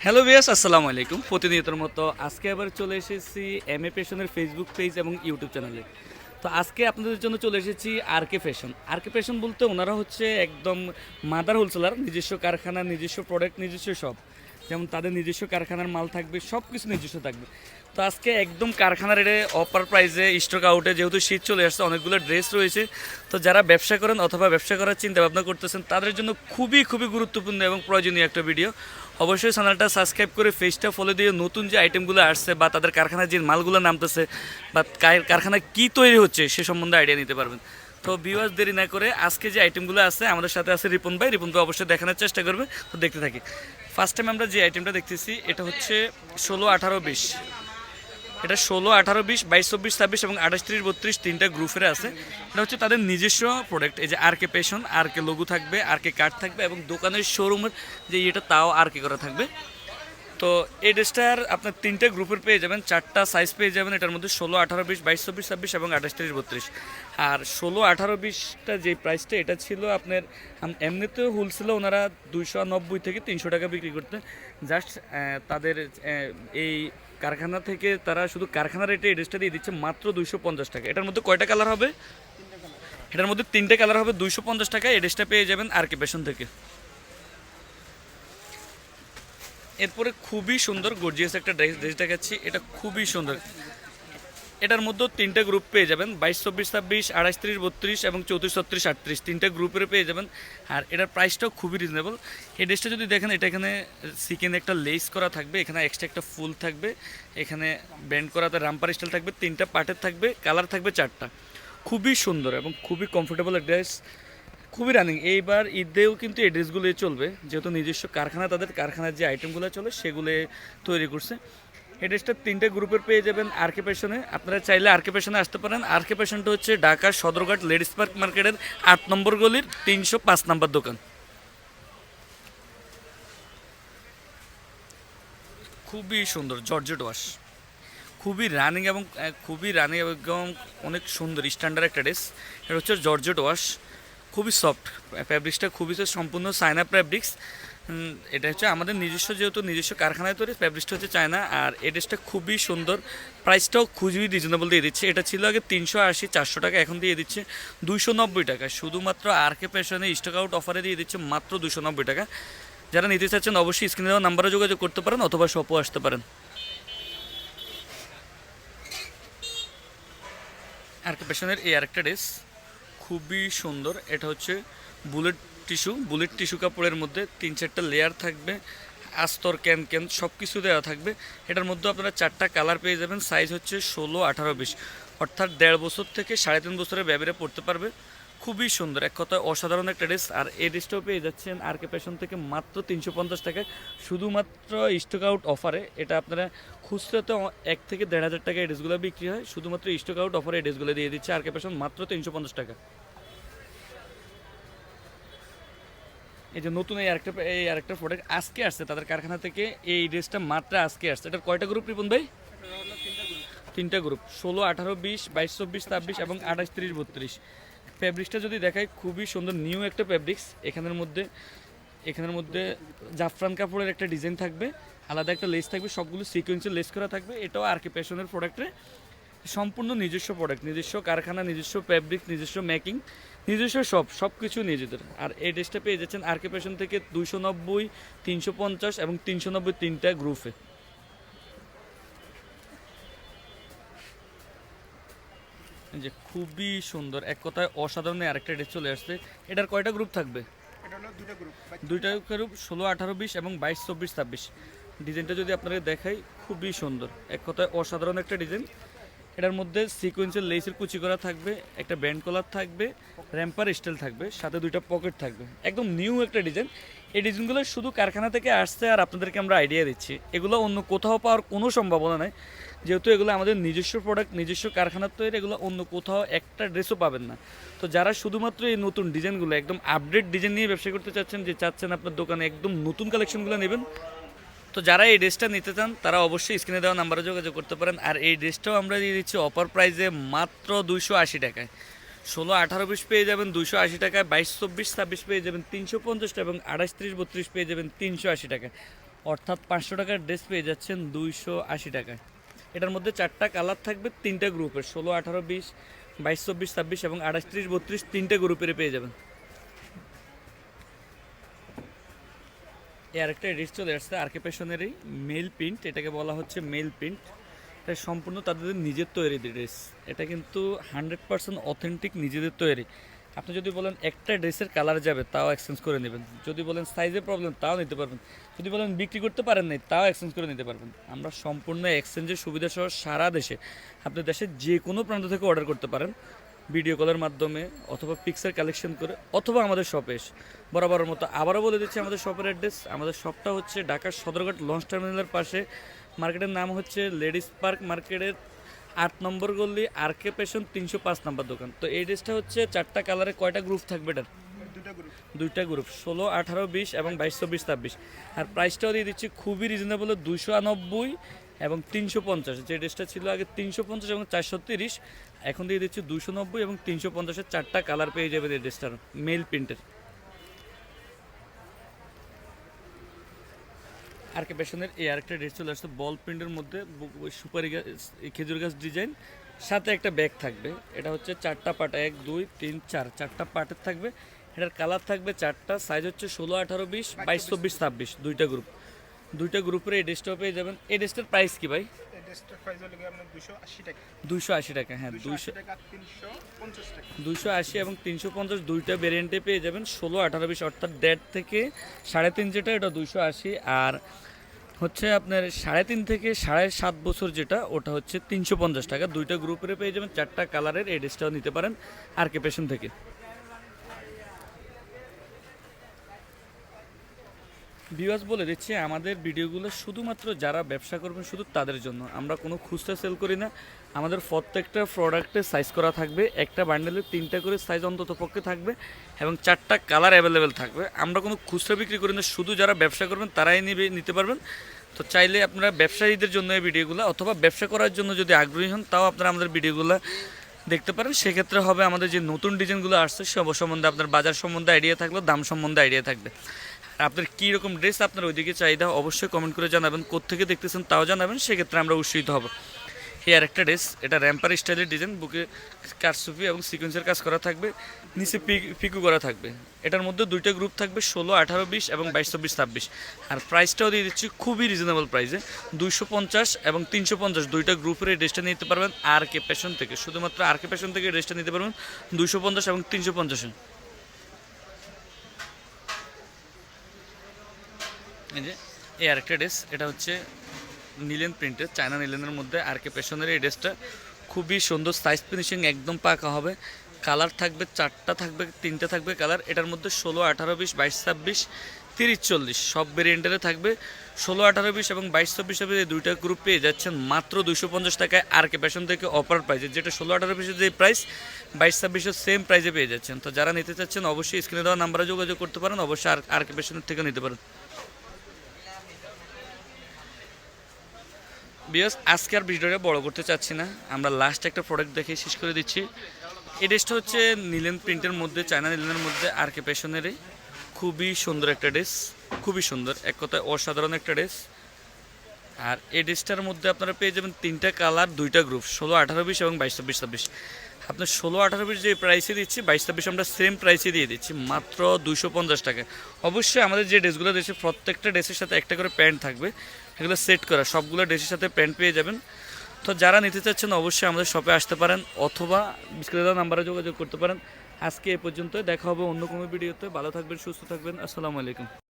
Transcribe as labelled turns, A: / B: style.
A: Hello viewers, আসসালামু আলাইকুম। প্রতিনিয়তের মতো আজকে আবার চলে এসেছি এম এ ফ্যাশনের ফেসবুক পেজ এবং ইউটিউব চ্যানেলে। তো আজকে আপনাদের জন্য চলে এসেছি আর কে ফ্যাশন। আর কে ফ্যাশন বলতে ওনারা হচ্ছে একদম মাদার হোলসেলার, নিজস্ব কারখানা, নিজস্ব প্রোডাক্ট, নিজস্ব সব। যেমন তাদের নিজস্ব কারখানার মাল থাকবে, সব কিছু নিজস্ব থাকবে। তো আজকে একদম কারখানার রেটে অফার প্রাইসে স্টক আউটে, যেহেতু শীত চলে আসছে, অনেকগুলো ড্রেস রয়েছে। তো যারা ব্যবসা করেন অথবা ব্যবসা করার চিন্তা ভাবনা করতেছেন তাদের জন্য খুবই খুবই গুরুত্বপূর্ণ এবং প্রয়োজনীয় একটা ভিডিও। অবশ্যই চ্যানেলটা সাবস্ক্রাইব করে পেজটা ফলো দিয়ে নতুন যে আইটেমগুলো আসছে বা তাদের কারখানায় যে মালগুলো নামতেছে বা কারখানায় কী তৈরি হচ্ছে সে সম্বন্ধে আইডিয়া নিতে পারবেন। তো ভিউয়ার্স, দেরি না করে আজকে যে আইটেমগুলো আছে আমাদের সাথে আছে রিপন ভাই। রিপন ভাই অবশ্যই দেখানোর চেষ্টা করবে, তো দেখতে থাকি। ফার্স্ট টাইম আমরা যে আইটেমটা দেখতেছি এটা হচ্ছে 16, 18, 20। এটা 16, 18, 20, 22, 24, 26 এবং 28, 30, 32 তিনটা গ্রুপের আছে। এটা হচ্ছে তাদের নিজস্ব প্রোডাক্ট। এই যে আর কে পেশন, আর কে লোগো থাকবে, আর কে কার্ড থাকবে এবং দোকানের শোরুমের যে এটা তাও আর কে করা থাকবে। তো এই ড্রেসটার আপনার তিনটে গ্রুপের পেয়ে যাবেন, চারটা সাইজ পেয়ে যাবেন। এটার মধ্যে 16, 18, 20, 22, 24, 26 এবং 28, 30, 32। আর 16, 18, 20টা যে প্রাইসটা এটা ছিল আপনার এমনিতেও হোলসেলে ওনারা 290 থেকে 300 টাকা বিক্রি করতে। জাস্ট তাদের এই কারখানা থেকে তারা শুধু কারখানা রেটে এই ড্রেসটা দিয়ে দিচ্ছে মাত্র 250 টাকা। এটার মধ্যে কয়টা কালার হবে? এটার মধ্যে তিনটে কালার হবে। 250 টাকা এই ড্রেসটা পেয়ে যাবেন আর কে ফ্যাশন থেকে। এরপরে খুবই সুন্দর গর্জিয়াস একটা ড্রেস দেখাচ্ছি। এটা খুবই সুন্দর। এটার মধ্যেও তিনটা গ্রুপ পেয়ে যাবেন, 22, 24, 26, 28, 30, 32 এবং 34, 36, 38 তিনটা গ্রুপের পেয়ে যাবেন। আর এটার প্রাইসটাও খুবই রিজনেবল। এই ড্রেসটা যদি দেখেন, এটা এখানে চিকেন একটা লেস করা থাকবে, এখানে এক্সট্রা একটা ফুল থাকবে, এখানে ব্যান্ড করাতে রামপার স্টাইল থাকবে, তিনটা পার্টের থাকবে, কালার থাকবে চারটা। খুবই সুন্দর এবং খুবই কমফোর্টেবল ড্রেস, খুবই রানিং। এইবার ঈদেও কিন্তু এই ড্রেসগুলোই চলবে, যেহেতু নিজস্ব কারখানা, তাদের কারখানার যে আইটেমগুলো চলে সেগুলো তৈরি করছে। এই ড্রেসটা তিনটে গ্রুপের পেয়ে যাবেন আর কে ফ্যাশনে। আপনারা চাইলে আর কে ফ্যাশনে আসতে পারেন। আর কে ফ্যাশনটা হচ্ছে ঢাকার সদরঘাট লেডিস পার্ক মার্কেটের 8 নম্বর গলির 305 নম্বর দোকান। খুবই সুন্দর জর্জেট ওয়াশ, খুবই রানিং এবং অনেক সুন্দর স্ট্যান্ডার্ড একটা ড্রেস। এটা হচ্ছে জর্জেট ওয়াশ, খুবই সফট ফ্যাব্রিক্সটা, খুবই সম্পূর্ণ চায়না ফ্যাব্রিক্স। এটা হচ্ছে আমাদের নিজস্ব, যেহেতু নিজস্ব কারখানায় তৈরি, ফ্যাব্রিক্সটা হচ্ছে চায়না। আর এই ড্রেসটা খুবই সুন্দর, প্রাইসটাও খুবই রিজনেবল দিয়ে দিচ্ছে। এটা ছিল আগে 380, 400 টাকা, এখন দিয়ে দিচ্ছে 290 টাকা। শুধুমাত্র আর কে ফ্যাশনে স্টক আউট অফারে দিয়ে দিচ্ছে মাত্র 290 টাকা। যারা নিতে চাচ্ছেন অবশ্যই স্ক্রিনে দেওয়া নাম্বারে যোগাযোগ করতে পারেন অথবা শপও আসতে পারেন। আর কে ফ্যাশনের এই আরেকটা ড্রেস খুবই সুন্দর। এটা হচ্ছে বুলেট টিস্যু কাপড়ের মধ্যে 3-4টা লেয়ার থাকবে, আস্তর ক্যান ক্যান সব কিছু দেওয়া থাকবে। এটার মধ্যে আপনারা চারটা কালার পেয়ে যাবেন। সাইজ হচ্ছে 16, 18, 20, অর্থাৎ 1.5 বছর থেকে 3.5 বছরের ব্যবহারে পড়তে পারবে। খুবই সুন্দর, এক কথায় অসাধারণ একটা ড্রেস। আর এই ড্রেসটাও পেয়ে যাচ্ছেন আর কে ফ্যাশন থেকে মাত্র 350 টাকায়, শুধুমাত্র স্টক আউট অফারে। এটা আপনারা খুচরাতে 1 থেকে 1,500 টাকা এই ড্রেসগুলো বিক্রি হয়, শুধুমাত্র স্টক আউট অফারে এই ড্রেসগুলো দিয়ে দিচ্ছে আর কে ফ্যাশন মাত্র 350 টাকা। এই যে নতুন এই আরেকটা প্রোডাক্ট আজকে আসছে তাদের কারখানা থেকে, এই ড্রেসটা মাত্র আজকে আসছে। এটার কয়টা গ্রুপ রিপন ভাই? তিনটা গ্রুপ, 16, 18, 20, 22, 24, 26 এবং 28, 30, 32। ফ্যাব্রিক্সটা যদি দেখায়, খুবই সুন্দর নিউ একটা ফ্যাব্রিক্স। এখানের মধ্যে জাফরান কাপড়ের একটা ডিজাইন থাকবে, আলাদা একটা লেস থাকবে, সবগুলো সিকোয়েন্সের লেস করা থাকবে। এটাও আর কে প্যাশনের প্রোডাক্টে সম্পূর্ণ নিজস্ব প্রোডাক্ট, নিজস্ব কারখানা, নিজস্ব ফ্যাব্রিক, নিজস্ব মেকিং, নিজস্ব সব কিছু নিজেদের। আর এই ড্রেসটা পেয়ে যাচ্ছেন আর কে ফ্যাশন থেকে 290, 350 এবং 390 তিনটা গ্রুপে। এই যে খুবই সুন্দর, এক কথায় অসাধারণ আরেকটা ড্রেস চলে আসছে। এটার কয়টা গ্রুপ থাকবে?
B: এটা হলো
A: দুইটা গ্রুপ, 16, 18, 20 এবং 22, 24, 26। ডিজাইনটা যদি আপনাদের দেখাই, খুবই সুন্দর, এক কথায় অসাধারণ একটা ডিজাইন। এটার মধ্যে সিকোয়েন্সের লেসের কুচি করা থাকবে, একটা ব্যান্ড কলার থাকবে, র্যাম্পার স্টাইল থাকবে, সাথে দুইটা পকেট থাকবে, একদম নিউ একটা ডিজাইন। এই ডিজাইনগুলো শুধু কারখানা থেকে আসছে আর আপনাদেরকে আমরা আইডিয়া দিচ্ছি, এগুলো অন্য কোথাও পাওয়ার কোনো সম্ভাবনা নেই। যেহেতু এগুলো আমাদের নিজস্ব প্রোডাক্ট, নিজস্ব কারখানার তৈরি, এগুলো অন্য কোথাও একটা ড্রেসও পাবেন না। তো যারা শুধুমাত্র এই নতুন ডিজাইনগুলো, একদম আপডেট ডিজাইন নিয়ে ব্যবসা করতে চাচ্ছেন, যে চাচ্ছেন আপনার দোকানে একদম নতুন কালেকশনগুলো নেবেন, তো যারা এই ড্রেসটা নিতে চান তারা অবশ্যই স্ক্রিনে দেওয়া নাম্বারে যোগাযোগ করতে পারেন। আর এই ড্রেসটাও আমরা দিয়ে দিচ্ছি অফার প্রাইসে মাত্র 280 টাকায়। 16, 18, 20 পেয়ে যাবেন 280 টাকায়, 22, 24, 26 পেয়ে যাবেন 350 টাকা এবং 28, 30, 32 পেয়ে যাবেন 380 টাকায়। অর্থাৎ 500 টাকার ড্রেস পেয়ে যাচ্ছেন 280 টাকায়। এটার মধ্যে 4টা কালার থাকবে, 3টা গ্রুপের, 16, 18, 20, 22, 24, 26 এবং 28, 30, 32 3টে গ্রুপের পেয়ে যাবেন। এই আরেকটা ড্রেস চলে আসছে আরকে ফ্যাশনেরই মেল প্রিন্ট, এটাকে বলা হচ্ছে মেল প্রিন্ট। এটা সম্পূর্ণ তাদের নিজের তৈরি ড্রেস। এটা কিন্তু 100% অথেন্টিক নিজেদের তৈরি। আপনি যদি বলেন একটা ড্রেসের কালার যাবে তাও এক্সচেঞ্জ করে নেবেন, যদি বলেন সাইজে প্রবলেম তাও নিতে পারবেন, যদি বলেন বিক্রি করতে পারেন নাই তাও এক্সচেঞ্জ করে নিতে পারবেন। আমরা সম্পূর্ণ এক্সচেঞ্জের সুবিধা সহ সারা দেশে, আপনি দেশের যে কোনো প্রান্ত থেকে অর্ডার করতে পারেন ভিডিও কলের মাধ্যমে অথবা পিকচার কালেকশন করে অথবা আমাদের শপে এসে। বরাবরের মতো আবারও বলে দিচ্ছি আমাদের শপের অ্যাড্রেস। আমাদের শপটা হচ্ছে ঢাকার সদরঘাট লঞ্চ টার্মিনালের পাশে। মার্কেটের নাম হচ্ছে লেডিস পার্ক মার্কেটের 8 নম্বর গলি, আরকে ফ্যাশন 305 নম্বর দোকান। তো এই ড্রেসটা হচ্ছে 4টা কালারে, কয়টা গ্রুপ থাকবে এটার? দুইটা গ্রুপ, 16, 18, 20 এবং 22, 24, 26। আর প্রাইসটাও দিয়ে দিচ্ছি খুবই রিজনেবল, 290 এবং 350। যে ড্রেসটা ছিল আগে 350 এবং 430, এখন দিয়ে দিচ্ছি 290 এবং 350-এর 4টা কালার পেয়ে যাবে এই ড্রেসটার মেল প্রিন্টের। আরকে ফ্যাশনের এই আরেকটা ড্রেস চলে আসছে বল প্রিন্টের মধ্যে, সুপারি গাছ, খেজুর গাছ ডিজাইন, সাথে একটা ব্যাগ থাকবে। এটা হচ্ছে 4টা পার্ট, 1, 2, 3, 4, 4টা পার্টের থাকবে। এটার কালার থাকবে 4টা, সাইজ হচ্ছে 16, 18, 20, 22, 24, 26, দুইটা গ্রুপ। দুইটা গ্রুপের এই ড্রেসটাও পেয়ে যাবেন। এই ড্রেসটার প্রাইস কি ভাই? 280 টাকা। হ্যাঁ, 280 এবং 350 দুইটা ভেরিয়েন্টে পেয়ে যাবেন। 16, 18, 20 অর্থাৎ 1.5 থেকে 3.5 যেটা, এটা 280। আর হচ্ছে আপনার 3.5 থেকে 7.5 বছর যেটা, ওটা হচ্ছে 350 টাকা। দুইটা গ্রুপের পেয়ে যাবেন, 4টা কালারের। এই ড্রেসটাও নিতে পারেন আরকে ফ্যাশন থেকে। ভিউয়ার্স বলে দিচ্ছি, আমাদের ভিডিওগুলো শুধুমাত্র যারা ব্যবসা করবেন শুধু তাদের জন্য। আমরা কোনো খুচরা সেল করি না। আমাদের প্রত্যেকটা প্রোডাক্টের সাইজ করা থাকবে, একটা বান্ডেলে 3টা করে সাইজ অন্তত পক্ষে থাকবে এবং 4টা কালার অ্যাভেলেবেল থাকবে। আমরা কোনো খুচরা বিক্রি করি না, শুধু যারা ব্যবসা করবেন তারাই নিতে পারবেন। তো চাইলে আপনারা ব্যবসায়ীদের জন্য এই ভিডিওগুলো, অথবা ব্যবসা করার জন্য যদি আগ্রহী হন তাও আপনারা আমাদের ভিডিওগুলো দেখতে পারেন। সেক্ষেত্রে হবে আমাদের যে নতুন ডিজাইনগুলো আসছে সব সম্বন্ধে আপনার বাজার সম্বন্ধে আইডিয়া থাকলো, দাম সম্বন্ধে আইডিয়া থাকবে। আপনার কী রকম ড্রেস আপনার ওইদিকে চাহিদা অবশ্যই কমেন্ট করে জানাবেন, কোত্থেকে দেখতেছেন তাও জানাবেন, সেক্ষেত্রে আমরা উৎসাহিত হব। এই আরেকটা ড্রেস, এটা র্যাম্পার স্টাইলের ডিজাইন, বুকে কারচুপি এবং সিকোয়েন্সের কাজ করা থাকবে, নিচে পিকু করা থাকবে। এটার মধ্যে দুইটা গ্রুপ থাকবে, 16, 18, 20 এবং 22, 24, 26। আর প্রাইসটাও দিয়ে দিচ্ছি খুবই রিজনেবল প্রাইসে, 250 এবং 350 দুইটা গ্রুপের এই ড্রেসটা নিতে পারবেন আরকে ফ্যাশন থেকে। শুধুমাত্র আরকে ফ্যাশন থেকে এই ড্রেসটা নিতে পারবেন 250 এবং 350। এই যে এই আরেকটা ড্রেস, এটা হচ্ছে নিলেন প্রিন্টের, চায়না নিলেনের মধ্যে আরকে ফ্যাশনের এই ড্রেসটা খুবই সুন্দর, সাইজ ফিনিশিং একদম পাকা হবে। কালার থাকবে 4টা থাকবে, 3টা থাকবে কালার। এটার মধ্যে 16, 18, 20, 22, 26, 30, 40 সব ভেরিয়েন্টের থাকবে। 16, 18, 20 এবং 22, 24 এই দুইটা গ্রুপ পেয়ে যাচ্ছেন মাত্র 250 টাকায় আরকে ফ্যাশন থেকে অফার প্রাইসে, যেটা 16, 18, 20 যে প্রাইস 22, 26 সেম প্রাইসে পেয়ে যাচ্ছেন। তো যারা নিতে চাচ্ছেন অবশ্যই স্ক্রিনে দেওয়া নাম্বারে যোগাযোগ করতে পারেন, অবশ্যই আরকে ফ্যাশনের থেকে নিতে পারেন। বিকজ আজকে আর ভিডিওটা বড় করতে চাচ্ছি না, আমরা লাস্ট একটা প্রোডাক্ট দেখে শেষ করে দিচ্ছি। এই ড্রেসটা হচ্ছে নিলেন প্রিন্টের মধ্যে, চায়না নিলেনের মধ্যে আরকে ফ্যাশনেরই খুবই সুন্দর একটা ড্রেস, খুবই সুন্দর, এক কথায় অসাধারণ একটা ড্রেস। আর এই ড্রেসটার মধ্যে আপনারা পেয়ে যাবেন 3টা কালার, 2টা গ্রুপ, 16, 18, 20 এবং 22, 24, 26। আপনার 16, 18, 20 যে প্রাইসে দিচ্ছি, 22, 24 আমরা সেম প্রাইসে দিয়ে দিচ্ছি মাত্র 250 টাকায়। অবশ্যই আমাদের যে ড্রেসগুলো দিয়েছে প্রত্যেকটা ড্রেসের সাথে একটা করে প্যান্ট থাকবে, এগুলো সেট করা, সবগুলো ড্রেসের সাথে প্যান্ট পেয়ে যাবেন। তো যারা নিতে চাচ্ছেন অবশ্যই আমাদের শপে আসতে পারেন, অথবা স্ক্রিনে দেওয়া নাম্বারে যোগাযোগ করতে পারেন। আজকে এ পর্যন্ত, দেখা হবে অন্য কোনো ভিডিওতে। ভালো থাকবেন, সুস্থ থাকবেন, আসসালামু আলাইকুম।